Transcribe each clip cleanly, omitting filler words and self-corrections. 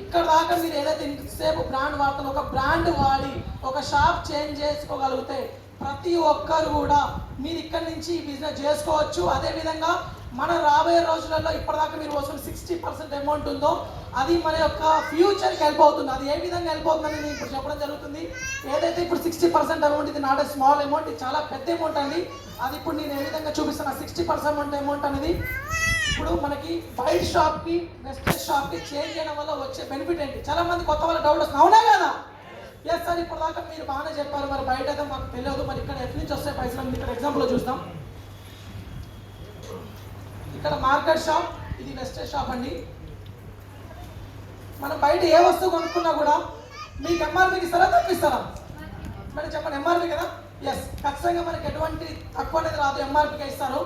ఇక్కడ దాకా మీరు ఏదైతే ఇంతసేపు బ్రాండ్ వాడుతారో ఒక బ్రాండ్ వాడి ఒక షాప్ చేంజ్ చేసుకోగలిగితే ప్రతి ఒక్కరు కూడా మీరు ఇక్కడ నుంచి బిజినెస్ చేసుకోవచ్చు. అదేవిధంగా మన రాబోయే రోజులలో ఇప్పటిదాకా మీరు వస్తున్న 60% అమౌంట్ ఉందో అది మన యొక్క ఫ్యూచర్కి హెల్ప్ అవుతుంది. అది ఏ విధంగా హెల్ప్ అవుతుందని నేను ఇప్పుడు చెప్పడం జరుగుతుంది. ఏదైతే ఇప్పుడు 60% అమౌంట్, ఇది నాట్ స్మాల్ అమౌంట్, ఇది చాలా పెద్ద అమౌంట్ అండి. అది ఇప్పుడు నేను ఏ విధంగా చూపిస్తాను. 60% అమౌంట్ అనేది ఇప్పుడు మనకి బయట షాప్కి వెస్టర్న్ షాప్కి చేంజ్ చేయడం వల్ల వచ్చే బెనిఫిట్ ఏంటి? చాలా మంది కొత్త వాళ్ళ డౌట్ వస్తుంది, అవునా కదా? ఎస్ సార్, ఇప్పుడు దాకా మీరు బాగానే చెప్పారు, మరి బయట అయితే మాకు తెలియదు, మరి ఇక్కడ ఎక్కడి నుంచి వస్తాయి పైసలు? ఇక్కడ ఎగ్జాంపుల్ చూస్తాం. ఇక్కడ మార్కెట్ షాప్, ఇది వెస్టర్న్ షాప్ అండి. మనం బయట ఏ వస్తువు కొనుక్కున్నా కూడా మీకు ఎంఆర్పీకి ఇస్తారా, తప్పిస్తారా? మరి చెప్పండి, ఎంఆర్పీ కదా? ఎస్, ఖచ్చితంగా మనకి ఎటువంటి తక్కువ అనేది రాదు, ఎంఆర్పీకి ఇస్తారు.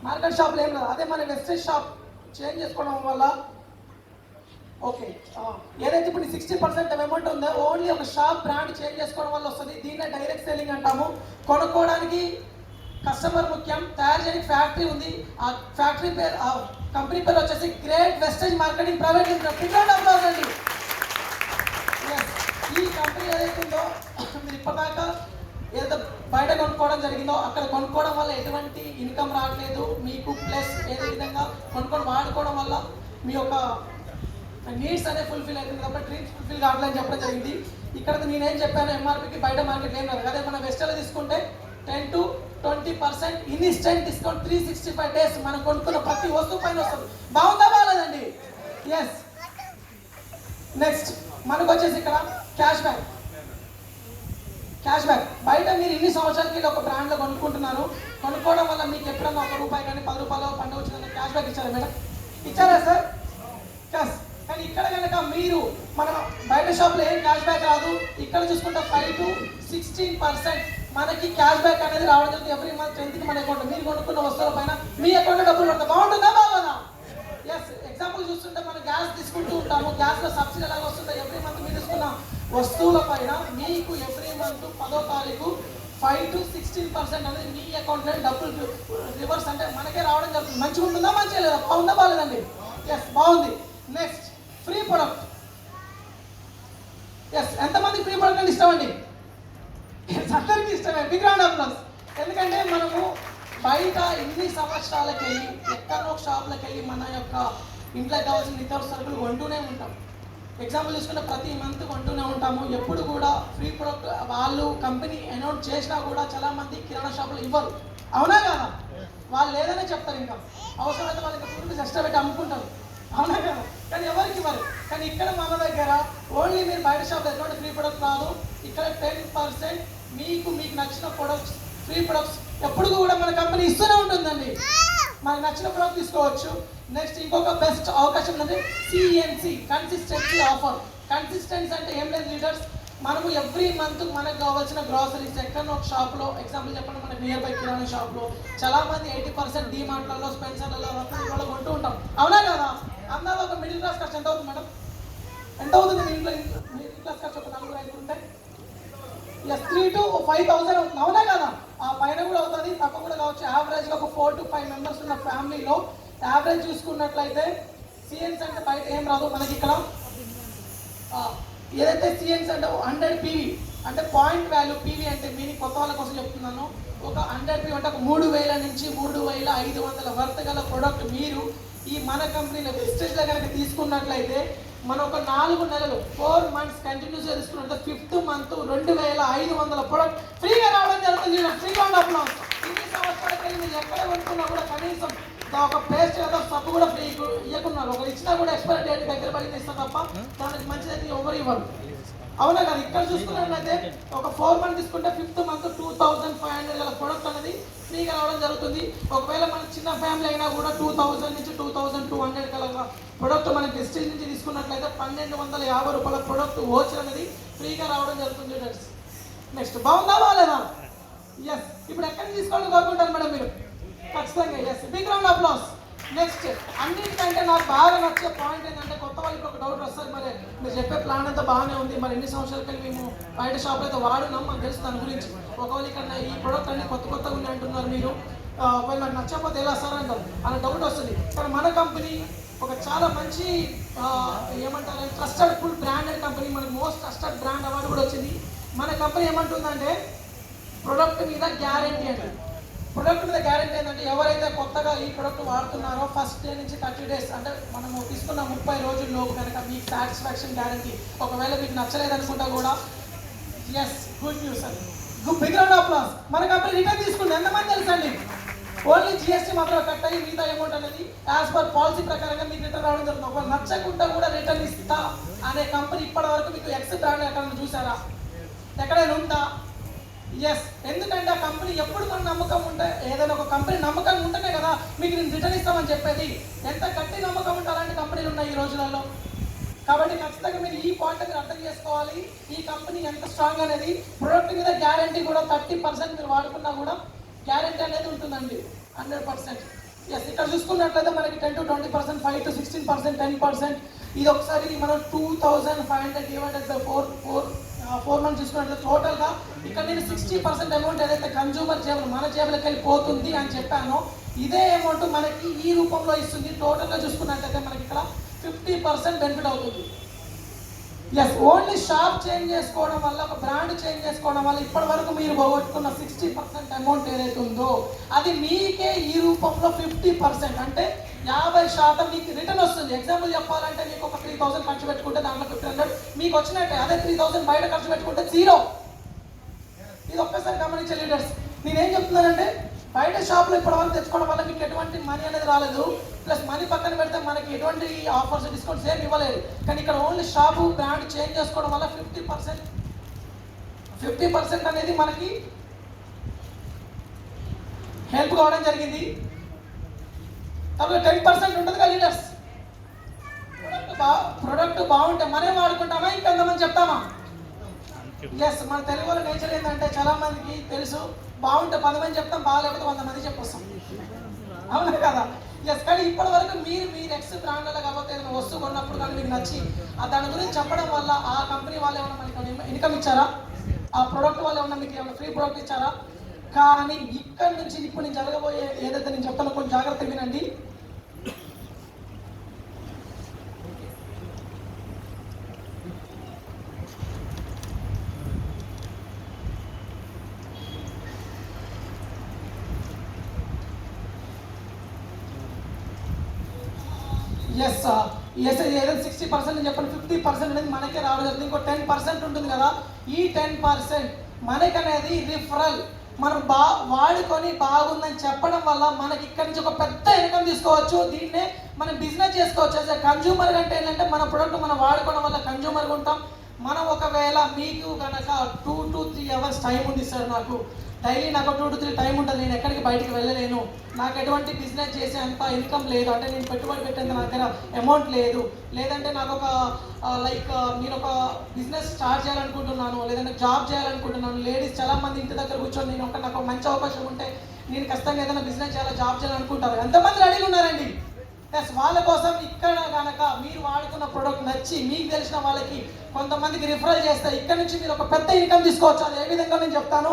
మార్కెట్ షాప్లో ఏం లేదు. అదే మన వెస్టర్న్ షాప్ చేంజ్ చేసుకోవడం వల్ల ఓకే, ఏదైతే ఇప్పుడు 60% అమౌంట్ ఉందో ఓన్లీ ఒక షాప్ బ్రాండ్ చేంజ్ చేసుకోవడం వల్ల వస్తుంది. దీన్నే డైరెక్ట్ సెల్లింగ్ అంటాము. కొనుక్కోవడానికి కస్టమర్ ముఖ్యం, తయారు చేయడానికి ఫ్యాక్టరీ ఉంది. ఆ ఫ్యాక్టరీ పేరు, ఆ కంపెనీ పేరు వచ్చేసి great vestige marketing private limited అండి. ఈ కంపెనీ ఏదైతే ఉందో మీరు ఇప్పటిదాకా ఏదైతే బయట కొనుక్కోవడం జరిగిందో అక్కడ కొనుక్కోవడం వల్ల ఎటువంటి ఇన్కమ్ రావట్లేదు మీకు. ప్లస్ ఏదే విధంగా కొనుక్కొని వాడుకోవడం వల్ల మీ యొక్క నీడ్స్ అనేది ఫుల్ఫిల్ అవుతుంది కాబట్టి డ్రీమ్స్ ఫుల్ఫిల్ కావట్లేదని చెప్పడం జరిగింది. ఇక్కడ నేనేం చెప్పాను, ఎంఆర్పీకి బయట మార్కెట్ ఏం లేదు. అదే మన వెస్టర్లో తీసుకుంటే 10 to 20% ఇన్స్టెంట్ డిస్కౌంట్ 365 days మనం కొనుక్కున్న ప్రతి వస్తువు పైన వస్తుంది. బాగుందా, బాగాలేదండి? ఎస్. నెక్స్ట్ మనకు వచ్చేసి ఇక్కడ క్యాష్ బ్యాక్. క్యాష్ బ్యాక్ బయట మీరు ఇన్ని సంవత్సరాలకి ఒక బ్రాండ్లో కొనుక్కుంటున్నారు. కొనుక్కోవడం వల్ల మీకు ఎప్పుడన్నా ₹1 కానీ ₹10 పండుగ వచ్చిందని క్యాష్ బ్యాక్ ఇచ్చారా మేడం? ఇచ్చారా సార్? ఎస్. కానీ ఇక్కడ కనుక మీరు మన బయట షాప్లో ఏం క్యాష్ బ్యాక్ రాదు. ఇక్కడ చూసుకుంటే 5 to 16% మనకి క్యాష్ బ్యాక్ అనేది రావడం జరుగుతుంది ఎవ్రీ మంత్ 10th మన అకౌంట్. మీరు కొనుక్కున్న వస్తువుల పైన మీ అకౌంట్లో డబ్బులు పడతాయి. బాగుంటుందా, బాగా? ఎస్. ఎగ్జాంపుల్ చూస్తుంటే మనం గ్యాస్ తీసుకుంటూ ఉంటాము. గ్యాస్లో సబ్సిడీ ఎలాగ వస్తుందో ఎవ్రీ మంత్ మీరు తీసుకున్న వస్తువుల పైన మీకు ఎవ్రీ మంత్ 10వ తారీఖు 5 to 16% అనేది మీ అకౌంట్లో డబ్బులు రివర్స్ అంటే మనకే రావడం జరుగుతుంది. మంచిగా ఉంటుందా, మంచిగా లేదా? బాగుందా, బాగాలేదండి? ఎస్, బాగుంది. Next free product. ఎస్, ఎంతమంది ఫ్రీ ప్రొడక్ట్ అంటే ఇష్టం అండి? అందరికీ ఇష్టమే. Big round of applause. ఎందుకంటే మనము బయట ఇన్ని సంవత్సరాలకు వెళ్ళి ఎక్కడో షాప్లకు వెళ్ళి మన యొక్క ఇంట్లోకి కావాల్సిన ఇతర సరుకులు కొంటూనే ఉంటాం. ఎగ్జాంపుల్ తీసుకుంటే ప్రతి మంత్ కొంటూనే ఉంటాము. ఎప్పుడు కూడా ఫ్రీ ప్రొడక్ట్ వాళ్ళు కంపెనీ అనౌన్స్ చేసినా కూడా చాలా మంది కిరాణా షాపులు ఇవ్వరు, అవునా కదా? వాళ్ళు ఏదైనా చెప్తారు, ఇంకా అవసరమైతే వాళ్ళకి రూపీస్ ఎక్స్ట్రా పెట్టి అమ్ముకుంటారు, అవునా కదా? కానీ ఎవరికి ఇవ్వరు. కానీ ఇక్కడ మన దగ్గర ఓన్లీ మీరు బయట షాప్ ఎటువంటి ఫ్రీ ప్రొడక్ట్ రాదు. ఇక్కడ 10% మీకు నచ్చిన ప్రొడక్ట్స్, ఫ్రీ ప్రొడక్ట్స్ ఎప్పుడు కూడా మన కంపెనీ ఇస్తూనే ఉంటుందండి. మనకు నచ్చిన ప్రొడక్ట్ తీసుకోవచ్చు. నెక్స్ట్ ఇంకొక బెస్ట్ అవకాశం అంటే CNC, కన్సిస్టెన్సీ ఆఫర్. కన్సిస్టెన్సీ అంటే ఏం లేదు లీడర్స్, మనము ఎవ్రీ మంత్ మనకు కావాల్సిన గ్రాసరీస్ ఎక్కడో ఒక షాప్లో, ఎగ్జాంపుల్ చెప్పండి, మనకు నియర్ బై కిరాణా షాప్లో చాలా మంది 80% డీమార్ట్లలో, స్పెన్సర్లలో రకాలలో కొంటూ ఉంటాం, అవునా కదా? అందరూ ఒక మిడిల్ క్లాస్ ఖర్చు ఎంత అవుతుంది మేడం? ఎంత అవుతుంది మీ ఇంట్లో? మిడిల్ క్లాస్ ఖర్చు ఒక 4-5 ఉంటే 3 to 5,000 అవుతుంది, అవునా కదా? ఆ పైన కూడా అవుతుంది, తక్కువ కూడా కావచ్చు. యావరేజ్గా ఒక 4 to 5 మెంబర్స్ ఉన్న ఫ్యామిలీలో యావరేజ్ చూసుకున్నట్లయితే CNC అంటే బయట ఏం రాదు మనకి. ఇక్కడ ఏదైతే CNC అంటే 100 PV అంటే పాయింట్ వాల్యూ. PV అంటే మీనింగ్ కొత్త వాళ్ళ కోసం చెప్తున్నాను. ఒక 100 PV అంటే 3,000 నుంచి 3,500 వర్త్ గల ప్రొడక్ట్ మీరు ఈ మన కంపెనీలో వెస్టేజ్లో కనుక తీసుకున్నట్లయితే మనం ఒక 4 నెలలు 4 months కంటిన్యూస్గా తీసుకున్నట్టు 5th month 2,500 ప్రొడక్ట్ ఫ్రీగా రావడం జరుగుతుంది. ఫ్రీగా ఉండడం ఇన్ని సంవత్సరాలకి మీరు ఎక్కడ కొనుక్కున్నా కూడా కనీసం ఒక పేస్ట్ లేదా సబ్బు కూడా ఫ్రీ ఇవ్వకున్నారు. ఒక ఇచ్చినా కూడా ఎక్స్పైరీ డేట్ దగ్గర పడింది ఇస్తాం తప్ప దానికి మంచిదైతే ఎవరు ఇవ్వరు, అవునా కదా? ఇక్కడ చూసుకున్నట్లయితే ఒక 4 months తీసుకుంటే 5th month 2,500 గల ప్రొడక్ట్ అనేది ఫ్రీగా రావడం జరుగుతుంది. ఒకవేళ మన చిన్న ఫ్యామిలీ అయినా కూడా 2,000 నుంచి 2,200 గల ప్రొడక్ట్ మనకి వెస్టేజ్ నుంచి తీసుకున్నట్లయితే ₹1,250 ప్రొడక్ట్ వోచర్ అనేది ఫ్రీగా రావడం జరుగుతుంది. నెక్స్ట్ బాగుందా, బాగాలేదా? ఎస్. ఇప్పుడు ఎక్కడ తీసుకోవాలని కోరుకుంటారు మేడం మీరు? ఖచ్చితంగా yes. Big round of applause. Next అన్నిటికంటే నాకు బాగా నచ్చే పాయింట్ ఏంటంటే కొత్త వాళ్ళకి ఒక డౌట్ వస్తుంది, మరి మీరు చెప్పే ప్లాన్ అంతా బాగానే ఉంది, మరి ఎన్ని సంవత్సరాలకి మేము బయట షాప్లో అయితే వాడున్నాం, మాకు తెలుసు దాని గురించి. ఒకవేళ ఇక్కడ ఈ ప్రొడక్ట్ అన్ని కొత్తగా ఉన్నాయి అంటున్నారు మీరు, ఒకవేళ నాకు నచ్చకపోతే ఎలా సార్ అంటారు అలా డౌట్ వస్తుంది. కానీ మన కంపెనీ ఒక చాలా మంచి ఏమంటారు ట్రస్టెడ్ ఫుల్ బ్రాండెడ్ కంపెనీ, మనకి మోస్ట్ ట్రస్టెడ్ బ్రాండ్ అవార్డు కూడా వచ్చింది. మన కంపెనీ ఏమంటుందంటే ప్రొడక్ట్ మీద గ్యారంటీ అంటే, ప్రొడక్ట్ మీద గ్యారంటీ ఏంటంటే ఎవరైతే కొత్తగా ఈ ప్రొడక్ట్ వాడుతున్నారో ఫస్ట్ డే నుంచి 30 days అంటే మనము తీసుకున్న 30 రోజుల్లోపు కనుక మీకు సాటిస్ఫాక్షన్ గ్యారంటీ. ఒకవేళ మీకు నచ్చలేదనుకుంటా కూడా ఎస్ గుడ్ న్యూస్ అండి, బిగ్ రౌండ్ ఆఫ్ అప్లాస్. మన కంపెనీ రిటర్న్ తీసుకుంటే ఎంతమంది తెలుసండి? ఓన్లీ జిఎస్టీ మాత్రం కట్ అయ్యి మిగతా అమౌంట్ అనేది యాజ్ పర్ పాలసీ ప్రకారంగా మీకు రిటర్న్ రావడం జరుగుతుంది. ఒకవేళ నచ్చకుండా కూడా రిటర్న్ ఇస్తా అనే కంపెనీ ఇప్పటి వరకు మీకు ఎక్స్ బ్రాండ్ ఎక్కడైనా చూసారా? ఎక్కడైనా ఉందా? ఎస్. ఎందుకంటే ఆ కంపెనీ ఎప్పుడు మన నమ్మకం ఉంటే, ఏదైనా ఒక కంపెనీ నమ్మకం ఉంటేనే కదా మీకు నేను రిటర్న్ ఇస్తామని చెప్పేది. ఎంత గట్టి నమ్మకం ఉంటే అలాంటి కంపెనీలు ఉన్నాయి ఈ రోజులలో. కాబట్టి ఖచ్చితంగా మీరు ఈ పాయింట్ మీరు అర్థం చేసుకోవాలి, ఈ కంపెనీ ఎంత స్ట్రాంగ్ అనేది. ప్రొడక్ట్ మీద గ్యారంటీ కూడా 30% మీరు వాడుకున్నా కూడా గ్యారంటీ అనేది ఉంటుందండి 100%. ఎస్. ఇక్కడ చూసుకున్నట్లయితే మనకి 10 to 20%, 5 to 16%, 10%. ఇది ఒకసారి మనం 2500 డివైడెడ్ బై 4 మంత్స్ చూసుకున్నట్లయితే టోటల్గా ఇక్కడ నేను 60% అమౌంట్ ఏదైతే కన్జ్యూమర్ జేబులు మన జేబులకి వెళ్ళి పోతుంది అని చెప్పానో ఇదే అమౌంట్ మనకి ఈ రూపంలో ఇస్తుంది. టోటల్గా చూసుకున్నట్లయితే మనకి ఇక్కడ 50% బెనిఫిట్ అవుతుంది. ఎస్. ఓన్లీ షాప్ చేంజ్ చేసుకోవడం వల్ల, ఒక బ్రాండ్ చేంజ్ చేసుకోవడం వల్ల ఇప్పటి వరకు మీరు పోగొట్టుకున్న 60% అమౌంట్ ఏదైతే ఉందో అది మీకే ఈ రూపంలో 50% అంటే 50% మీకు రిటర్న్ వస్తుంది. ఎగ్జాంపుల్ చెప్పాలంటే మీకు ఒక 3000 ఖర్చు పెట్టుకుంటే దాంట్లో 1500 మీకు వచ్చినట్టే. అదే 3000 బయట ఖర్చు పెట్టుకుంటే 0. ఇది ఒక్కసారి గమనించే లీడర్స్. నేనేం చెప్తున్నానంటే బయట షాప్లో ఇప్పటివరకు తెచ్చుకోవడం వల్ల మీకు ఎటువంటి మనీ అనేది రాలేదు, ప్లస్ మనీ పక్కన పెడితే మనకి ఎటువంటి ఆఫర్స్ డిస్కౌంట్స్ ఏమి ఇవ్వలేదు. కానీ ఇక్కడ ఓన్లీ షాపు బ్రాండ్ చేంజ్ చేసుకోవడం వల్ల 50% అనేది మనకి హెల్ప్ కావడం జరిగింది. కాబట్టి 10% ఉంటుంది కదా లీడర్స్. ప్రొడక్ట్ బాగుంటే మనమే వాడుకుంటామా ఇంకెంతమంది చెప్తామా? ఎస్. మన తెలుగు వాళ్ళ నేచర్ ఏంటంటే చాలా మందికి తెలుసు, బాగుంటే 10 మంది చెప్తాం, బాగాలేకపోతే 100 మంది చెప్పొస్తాం, అవునా కదా? ఎస్. కానీ ఇప్పటి వరకు మీరు ఎక్స్ బ్రాండ్లో కాకపోతే ఏదైనా వస్తువు కొన్నప్పుడు కానీ మీకు నచ్చి దాని గురించి చెప్పడం వల్ల ఆ కంపెనీ వాళ్ళు ఏమైనా మనకి ఇన్కమ్ ఇచ్చారా? ఆ ప్రోడక్ట్ వాళ్ళు ఏమన్నా మీకు ఏమైనా ఫ్రీ ప్రోడక్ట్ ఇచ్చారా? కానీ ఇక్కడ నుంచి ఇప్పుడు నేను జరగబోయే ఏదైతే నేను చెప్తానో కొంచెం జాగ్రత్తగా వినండి. ఎస్. ఏదైనా 60% అని చెప్పండి, 50% అనేది మనకే రావడం జరుగుతుంది. ఇంకో 10% ఉంటుంది కదా, ఈ 10% మనకనేది రిఫరల్. మనం వాడుకొని బాగుందని చెప్పడం వల్ల మనకి ఇక్కడ నుంచి ఒక పెద్ద ఇన్కమ్ తీసుకోవచ్చు. దీన్నే మనం బిజినెస్ చేసుకోవచ్చు. యాజ్ ఎ కన్జ్యూమర్ అంటే ఏంటంటే మన ప్రొడక్ట్ మనం వాడుకోవడం వల్ల కన్జ్యూమర్గా ఉంటాం. మనం ఒకవేళ మీకు కనుక 2 to 3 hours టైం ఉంది సార్, నాకు డైలీ నాకు 2 to 3 టైం ఉంటుంది, నేను ఎక్కడికి బయటికి వెళ్ళలేను, నాకు ఎటువంటి బిజినెస్ చేసే అంత ఇన్కమ్ లేదు, అంటే నేను పెట్టుబడి పెట్టేంత నా దగ్గర అమౌంట్ లేదు, లేదంటే నాకు ఒక నేను ఒక బిజినెస్ స్టార్ట్ చేయాలనుకుంటున్నాను, లేదంటే జాబ్ చేయాలనుకుంటున్నాను. లేడీస్ చాలా మంది ఇంటి దగ్గర కూర్చొని నాకు మంచి అవకాశం ఉంటే నేను ఖచ్చితంగా ఏదైనా బిజినెస్ చేయాలి, జాబ్ చేయాలనుకుంటారు. ఎంతమంది రెడీగా ఉన్నారండి? ఎస్. వాళ్ళ కోసం ఇక్కడ కనుక మీరు వాడుకున్న ప్రోడక్ట్ నచ్చి మీకు తెలిసిన వాళ్ళకి కొంతమందికి రిఫరల్ చేస్తే ఇక్కడ నుంచి మీరు ఒక పెద్ద ఇన్కమ్ తీసుకోవచ్చు. అది ఏ విధంగా నేను చెప్తాను.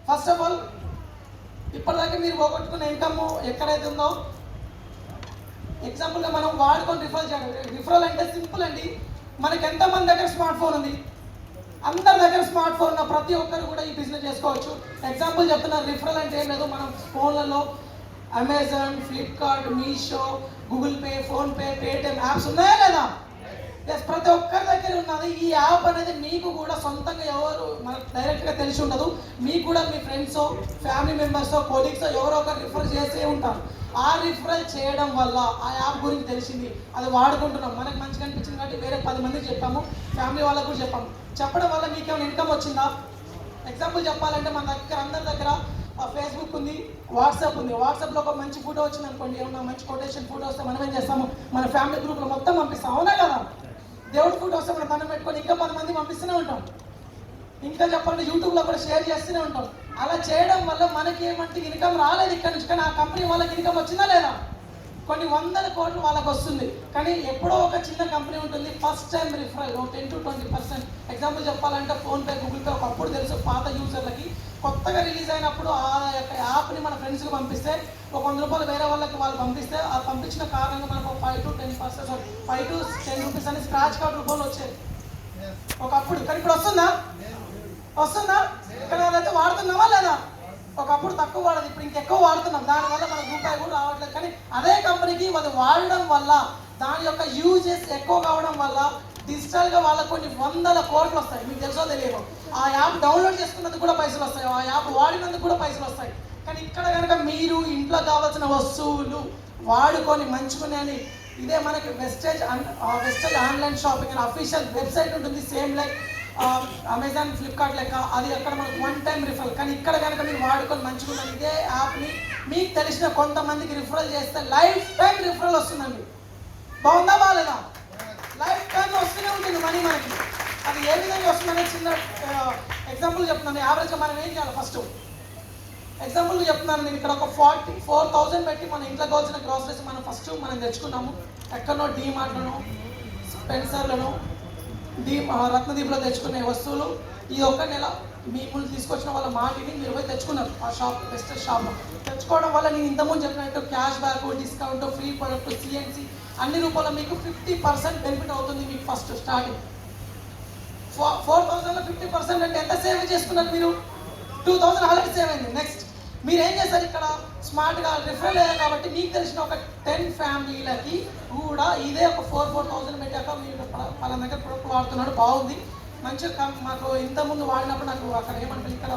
ఫస్ట్ ఆఫ్ ఆల్ ఇప్పటిదాకా మీరు పోగొట్టుకున్న ఇన్కమ్ ఎక్కడైతే ఉందో ఎగ్జాంపుల్గా మనం వాడుకొని రిఫరల్ చేయాలి. రిఫరల్ అంటే సింపుల్ అండి. మనకి ఎంతమంది దగ్గర స్మార్ట్ ఫోన్ ఉంది? అందరి దగ్గర స్మార్ట్ ఫోన్ ఉన్న ప్రతి ఒక్కరు కూడా ఈ బిజినెస్ చేసుకోవచ్చు. ఎగ్జాంపుల్ చెప్తున్నారు. రిఫరల్ అంటే ఏం లేదు, మనం ఫోన్లలో Amazon, Flipkart, Meesho, Google pay, PhonePe, Paytm apps ఉన్నాయా లేదా? ఎస్. ప్రతి ఒక్కరి దగ్గర ఉన్నది. ఈ యాప్ అనేది మీకు కూడా సొంతంగా ఎవరు మనకు డైరెక్ట్గా తెలిసి ఉండదు. మీకు కూడా మీ ఫ్రెండ్స్, ఫ్యామిలీ మెంబర్స్, కొలీగ్స్ ఎవరో ఒకరు రిఫర్ చేసే ఉంటారు. ఆ రిఫరల్ చేయడం వల్ల ఆ యాప్ గురించి తెలిసింది, అది వాడుకుంటున్నాం, మనకు మంచిగా అనిపించింది కాబట్టి వేరే 10 మందికి చెప్పాము, ఫ్యామిలీ వాళ్ళకు కూడా చెప్పాము. చెప్పడం వల్ల మీకు ఏమైనా ఇన్కమ్ వచ్చిందా? ఎగ్జాంపుల్ చెప్పాలంటే మన దగ్గర అందరి దగ్గర ఫేస్బుక్ ఉంది, వాట్సాప్ ఉంది. వాట్సాప్లో ఒక మంచి ఫోటో వచ్చింది అనుకోండి, ఏమన్నా మంచి కొటేషన్ ఫోటో వస్తే మనం ఏం చేస్తాము, మన ఫ్యామిలీ గ్రూప్లో మొత్తం పంపిస్తాం, అవునా కదా? దేవుడి ఫోటో వస్తే మనం దండం పెట్టుకొని ఇంకా 10 మంది పంపిస్తూనే ఉంటాం. ఇంకా చెప్పాలంటే యూట్యూబ్లో కూడా షేర్ చేస్తూనే ఉంటాం. అలా చేయడం వల్ల మనకి ఏమంటే ఇన్కమ్ రాలేదు ఇక్కడ నుంచి, కానీ ఆ కంపెనీ వాళ్ళకి ఇన్కమ్ వచ్చిందా లేదా? కొన్ని వందల కోట్లు వాళ్ళకి వస్తుంది. కానీ ఎప్పుడో ఒక చిన్న కంపెనీ ఉంటుంది, first time referral 10 to 20%. Example చెప్పాలంటే ఫోన్పే, గూగుల్ పే ఒకప్పుడు తెలుసు పాత యూజర్లకి. కొత్తగా రిలీజ్ అయినప్పుడు ఆ యొక్క యాప్ని మన ఫ్రెండ్స్కి పంపిస్తే ఒక 100 రూపాయలు వేరే వాళ్ళకి వాళ్ళు పంపిస్తే ఆ పంపించిన కారణంగా మనకు 5 to 10%, 5 to 10 రూపీస్ అని స్క్రాచ్ కార్డ్ రూపంలో వచ్చేది ఒకప్పుడు. కానీ ఇప్పుడు వస్తుందా? కానీ అదైతే వాడుతున్నావా లేదా? ఒకప్పుడు తక్కువ వాడదు, ఇప్పుడు ఇంకెక్కువ వాడుతున్నాం. దానివల్ల మన రూపాయి కూడా రావట్లేదు. కానీ అదే కంపెనీకి అది వాడడం వల్ల, దాని యొక్క యూజెస్ ఎక్కువ కావడం వల్ల డిజిటల్గా వాళ్ళకు కొన్ని వందల కోట్లు వస్తాయి. మీకు తెలుసో తెలియదు. ఆ యాప్ డౌన్లోడ్ చేసుకున్నందుకు కూడా పైసలు వస్తాయి, ఆ యాప్ వాడినందుకు కూడా పైసలు వస్తాయి. కానీ ఇక్కడ కనుక మీరు ఇంట్లో కావాల్సిన వస్తువులు వాడుకొని మంచుకునే ఇదే మనకి వెస్టేజ్ ఆన్లైన్ షాపింగ్ అని అఫీషియల్ వెబ్సైట్ ఉంటుంది, సేమ్ లైక్ అమెజాన్, ఫ్లిప్కార్ట్ లెక్క. అది అక్కడ మనకు 1 time రిఫరల్. కానీ ఇక్కడ కనుక మీరు వాడుకొని మంచిగా ఇదే యాప్ని మీకు తెలిసిన కొంతమందికి రిఫరల్ చేస్తే లైఫ్ టైం రిఫరల్ వస్తుందండి. బాగుందా బాగాలేదా? లైఫ్ టైం వస్తూనే ఉంటుంది మనీ మనకి. అది ఏ విధంగా వస్తుందనేది చిన్న ఎగ్జాంపుల్ చెప్తున్నాను. యావరేజ్గా మనం ఏం చేయాలి? ఫస్ట్ ఎగ్జాంపుల్ చెప్తున్నాను నేను. ఇక్కడ ఒక 44,000 పెట్టి మన ఇంట్లో కావాల్సిన గ్రాసరీస్ మనం తెచ్చుకున్నాము. ఎక్కడనో డీమార్ట్లను, స్పెన్సర్లను, రత్నదీప్లో తెచ్చుకునే వస్తువులు ఈ ఒక్క నెల మీరు తీసుకొచ్చిన వాళ్ళ మాటిని మీరు పోయి తెచ్చుకున్నారు ఆ షాప్, బెస్ట్ షాప్లో. తెచ్చుకోవడం వల్ల నేను ఇంతకుముందు చెప్పినట్టు cash back, discount, free product, CNC అన్ని రూపాయలు మీకు 50% బెనిఫిట్ అవుతుంది. మీకు ఫస్ట్ స్టార్టింగ్ 4,000లో 50% అంటే ఎంత సేవ్ చేసుకున్నారు మీరు? 2,000 ఆల్రెడీ సేవ్ అయింది. నెక్స్ట్ మీరు ఏం చేస్తారు? ఇక్కడ స్మార్ట్గా రిఫరల్ అయ్యారు కాబట్టి మీకు తెలిసిన ఒక 10 ఫ్యామిలీలకి కూడా ఇదే ఒక 4,000 పెట్టాక మీరు వాళ్ళ దగ్గర ప్రొడక్ట్ వాడుతున్నాడు, బాగుంది, మంచిగా మాకు ఇంతకుముందు వాడినప్పుడు నాకు అక్కడ ఏమంటారు, ఇక్కడ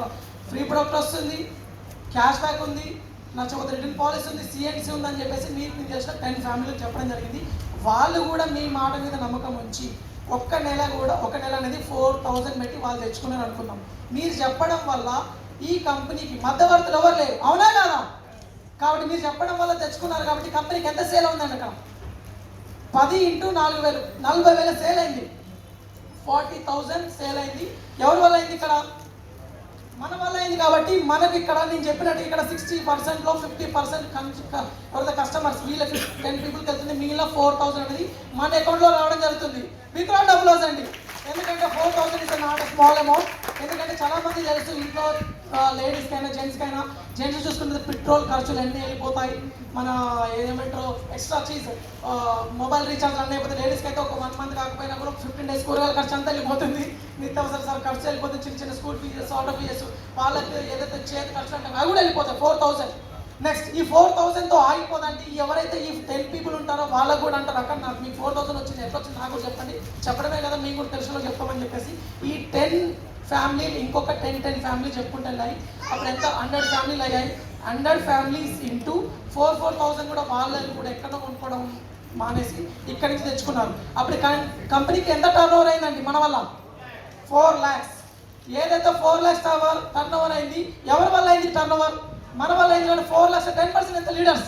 ఫ్రీ ప్రొడక్ట్ వస్తుంది, క్యాష్ బ్యాక్ ఉంది, నచ్చకపోతే రిటర్న్ పాలసీ ఉంది, సిఎన్సి ఉందని చెప్పేసి మీకు తెలిసిన 10 ఫ్యామిలీలకు చెప్పడం జరిగింది. వాళ్ళు కూడా మీ మాట మీద నమ్మకం ఉంచి ఒక నెల అనేది 4,000 పెట్టి వాళ్ళు తెచ్చుకున్నారు అనుకుందాం. మీరు చెప్పడం వల్ల ఈ కంపెనీకి మధ్యవర్తులు ఎవరు లేరు, అవునా కాదా? కాబట్టి మీరు చెప్పడం వల్ల తెచ్చుకున్నారు కాబట్టి కంపెనీకి ఎంత సేల్ ఉందండి? అక్కడ 10 into 4,000 40,000 సేల్ అయింది. 40,000 సేల్ అయింది. ఎవరి వల్ల అయింది? ఇక్కడ మన వల్ల అయింది. కాబట్టి మనకి ఇక్కడ నేను చెప్పినట్టు ఇక్కడ 60%లో 50% ఎవరైతే కస్టమర్స్ వీళ్ళకి 10 పీపుల్కి వెళ్తుంది, మిగిలిన 4,000 అనేది మన అకౌంట్లో రావడం జరుగుతుంది. విత్డ్రా డబ్బులు అండి. ఎందుకంటే 4,000 ఇస్ నాట్ స్మాల్ అమౌంట్. ఎందుకంటే చాలా మంది తెలుసు ఇంట్లో లేడీస్కైనా జెంట్స్ చూసుకుంటే పెట్రోల్ ఖర్చులు అన్నీ వెళ్ళిపోతాయి. మన ఏమంటారు ఎక్స్ట్రా చీజ్ మొబైల్ రీఛార్జ్ అన్నీ అయిపోతే లేడీస్కి అయితే ఒక 1 month కాకపోయినా కూడా 15 days కూరగాయల ఖర్చు అంతా వెళ్ళిపోతుంది. నిత్యావసర ఖర్చు వెళ్ళిపోతుంది. చిన్న స్కూల్ ఫీజెస్, ఆటో ఫీజెస్, వాళ్ళకి ఏదైతే చేతి ఖర్చులు అంటే అవి కూడా వెళ్ళిపోతాయి 4,000. నెక్స్ట్ ఈ 4,000తో ఆగిపోదండి. ఎవరైతే ఈ 10 people ఉంటారో వాళ్ళకు కూడా అంటారు, అక్కడ నాకు మీకు 4,000 వచ్చింది, ఎట్లా వచ్చింది నాకు కూడా చెప్పండి. చెప్పడమే కదా మీకు కూడా తెలిసిన చెప్తామని చెప్పేసి ఈ 10 ఫ్యామిలీలు ఇంకొక 10 ఫ్యామిలీ చెప్పుకుంటే వెళ్ళాయి. అప్పుడు ఎంత 100 ఫ్యామిలీలు అయ్యాయి. 100 ఫ్యామిలీస్ ఇంటూ 4,000 కూడా వాళ్ళని కూడా ఎక్కడో కొనుక్కోవడం మానేసి ఇక్కడి నుంచి తెచ్చుకున్నారు. అప్పుడు కంపెనీకి ఎంత టర్న్ ఓవర్ అయిందండి మన వల్ల? 4 lakhs. ఏదైతే 4 lakhs టర్న్ ఓవర్ అయింది, ఎవరి వల్ల అయింది టర్న్ ఓవర్? మన వల్ల అయింది. కానీ 4 lakhs 10% ఎంత? లీడర్స్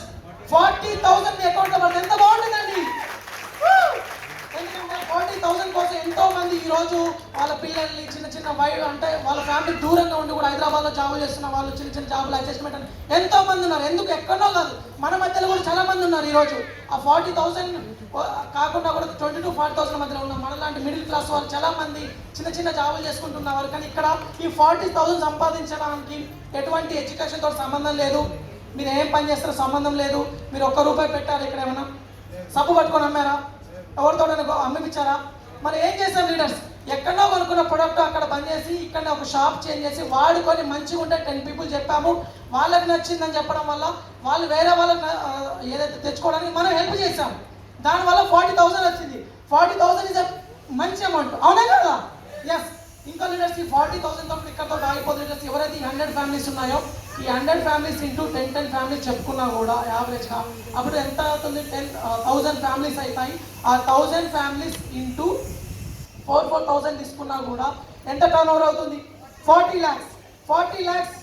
40,000 మీ అకౌంట్లో పడుతుంది. ఎంత బాగుంటుందండి. ఎందుకంటే 40,000 కోసం ఎంతో మంది ఈరోజు వాళ్ళ పిల్లల్ని చిన్న అంటే వాళ్ళ ఫ్యామిలీ దూరంగా ఉండి కూడా హైదరాబాద్లో జాబులు చేస్తున్న వాళ్ళు, చిన్న జాబులు అడ్జస్ట్మెంట్ అని ఎంతో మంది ఉన్నారు. ఎందుకు? ఎక్కడో కాదు, మన మధ్యలో కూడా చాలా మంది ఉన్నారు ఈరోజు. ఆ 40,000 కాకుండా కూడా 20 to 40,000 మధ్యలో ఉన్న మనలాంటి మిడిల్ క్లాస్ వాళ్ళు చాలా మంది చిన్న జాబులు చేసుకుంటున్నారు. కానీ ఇక్కడ ఈ 40,000 సంపాదించడానికి ఎటువంటి ఎడ్యుకేషన్తో సంబంధం లేదు, మీరు ఏం పని చేస్తారో సంబంధం లేదు. మీరు 1 రూపాయి పెట్టారు, ఇక్కడ ఏమన్నా సబ్బు పట్టుకొని అమ్మారా? ఎవరితో అమ్మిపించారా? మరి ఏం చేశారు లీడర్స్? ఎక్కడో కొనుక్కున్న ప్రొడక్ట్ అక్కడ బంద్ చేసి ఇక్కడ ఒక షాప్ చేంజ్ చేసి వాడుకొని మంచిగా ఉంటే 10 people చెప్పాము, వాళ్ళకి నచ్చిందని చెప్పడం వల్ల వాళ్ళు వేరే వాళ్ళకి ఏదైతే తెచ్చుకోవడానికి మనం హెల్ప్ చేసాం. దానివల్ల 40,000 వచ్చింది. 40,000 ఇస్ మంచి అమౌంట్, అవునా కదా? ఎస్. ఇంకా లీడర్స్ ఈ 40,000తో ఇక్కడతో ఆగిపోతే లీడర్స్ ఎవరైతే 100 ఫ్యామిలీస్ ఉన్నాయో ఈ 100 ఫ్యామిలీస్ ఇంటూ 10 ఫ్యామిలీస్ చెప్పుకున్నా కూడా యావరేజ్గా అప్పుడు ఎంత అవుతుంది? 10,000 ఫ్యామిలీస్ అవుతాయి. ఆ 1,000 ఫ్యామిలీస్ ఇంటూ 4,000 తీసుకున్నా కూడా ఎంత టర్న్ ఓవర్ అవుతుంది? 40 lakhs. 40 lakhs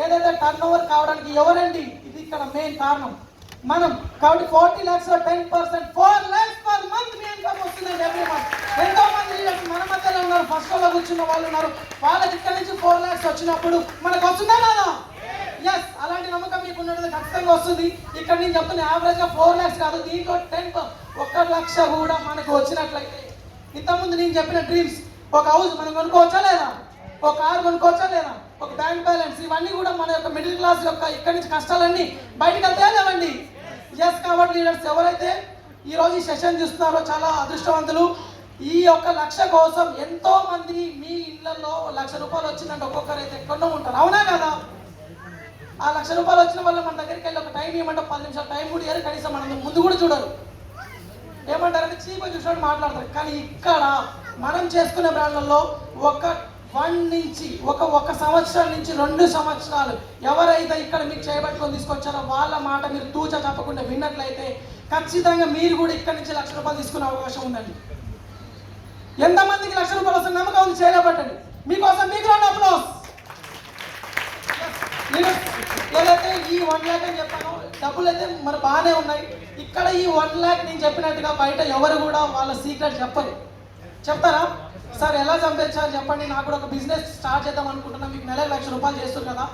ఏదైతే టర్న్ ఓవర్ కావడానికి ఎవరండి? ఇది ఇక్కడ మెయిన్ కారణం మనం. కాబట్టి 40 lakhsలో 10% 4 lakhs per month మీ ఇన్కమ్ వస్తుందండి ఎవ్రీ మంత్. ఎంతో మంది లీడర్స్ మన మధ్యలో ఉన్నారు, ఫస్ట్ లో కూర్చున్న వాళ్ళు ఉన్నారు. వాళ్ళకి ఇక్కడ నుంచి 4 lakhs వచ్చినప్పుడు మనకు వస్తుందా కదా? ఎస్, అలాంటి నమ్మకం మీకు ఉన్నది ఖచ్చితంగా వస్తుంది. ఇక్కడ నేను చెప్తున్న యావరేజ్గా 4 lakhs కాదు, దీంట్లో 1 లక్ష కూడా మనకు వచ్చినట్లయితే ఇంతకుముందు నేను చెప్పిన డ్రీమ్స్, ఒక హౌస్ మనం కొనుక్కోవచ్చా లేదా, ఒక కారు కొనుక్కోవచ్చా లేదా, ఒక బ్యాంక్ బ్యాలెన్స్, ఇవన్నీ కూడా మన యొక్క మిడిల్ క్లాస్ యొక్క ఇక్కడి నుంచి కష్టాలన్నీ బయటకు వెళ్తాయా లేవండి? ఎస్. కాబట్టి లీడర్స్ ఎవరైతే ఈరోజు ఈ సెషన్ చూస్తున్నారో చాలా అదృష్టవంతులు. ఈ యొక్క 1 లక్ష కోసం ఎంతో మంది మీ ఇళ్లలో 1 లక్ష రూపాయలు వచ్చిందంటే ఒక్కొక్కరైతే ఎక్కడో ఉంటారు, అవునా కదా? ఆ 1 లక్ష రూపాయలు వచ్చిన వల్ల మన దగ్గరికి వెళ్ళి ఒక టైం ఇవ్వమంటే 10 నిమిషాలు టైం కూడా ఇయ్యారు, కనీసం మనం ముందు కూడా చూడరు. ఏమంటారంటే చీప్ చూసినట్టు మాట్లాడతారు. కానీ ఇక్కడ మనం చేసుకునే బ్రాండ్లలో ఒక సంవత్సరం నుంచి 2 సంవత్సరాలు ఎవరైతే ఇక్కడ మీకు చేయబట్టుకొని తీసుకొచ్చారో వాళ్ళ మాట మీరు తూచా తప్పకుండా విన్నట్లయితే ఖచ్చితంగా మీరు కూడా ఇక్కడ నుంచి 1 లక్ష రూపాయలు తీసుకునే అవకాశం ఉందండి. ఎంతమందికి 1 లక్ష రూపాయలు వస్తుంది నమ్మకం ఉంది? చేయలేబట్టండి. మీకోసం మీకు రౌండ్ ఆఫ్ అప్లాస్. ఏదైతే ఈ 1 lakh అని చెప్పాను, డబ్బులు అయితే మరి బాగానే ఉన్నాయి. ఇక్కడ ఈ 1 lakh నేను చెప్పినట్టుగా బయట ఎవరు కూడా వాళ్ళ సీక్రెట్ చెప్పరు. చెప్తారా? సార్ ఎలా చంపేచ్చారు చెప్పండి, నాకు కూడా ఒక బిజినెస్ స్టార్ట్ చేద్దాం అనుకుంటున్నా, మీకు నెలకు 1 లక్ష రూపాయలు చేస్తారు కదా,